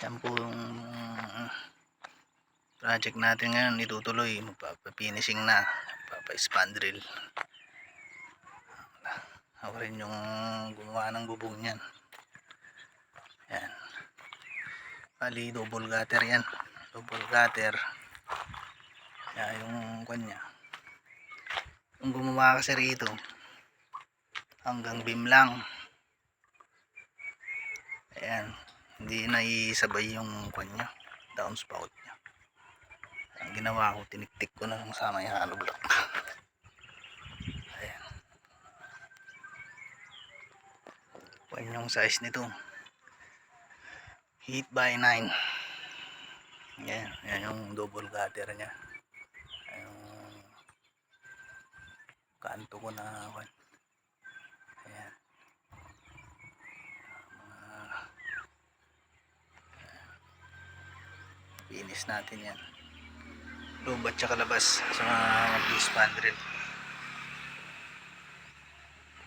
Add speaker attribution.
Speaker 1: Yan po yung project natin ngayon, itutuloy. Magpapafinishing na, magpapa-spandrel. Ako rin yung gumawa ng bubong niyan. Yan. Bali, double gutter yan. Double gutter. Yan yung kanya. Yung gumawa kasi rito, hanggang beam lang. Ayan. Hindi naisabay yung kanya, downspout niya. Ang ginawa ko, tiniktik ko na lang sa may hollow block. Ayan. Yan yung size nito. 8x9. Yan. Yan yung double gutter niya. Yung kanto ko na. Ayan. Finish natin yan. Loob at saka labas sa mag-spandrel.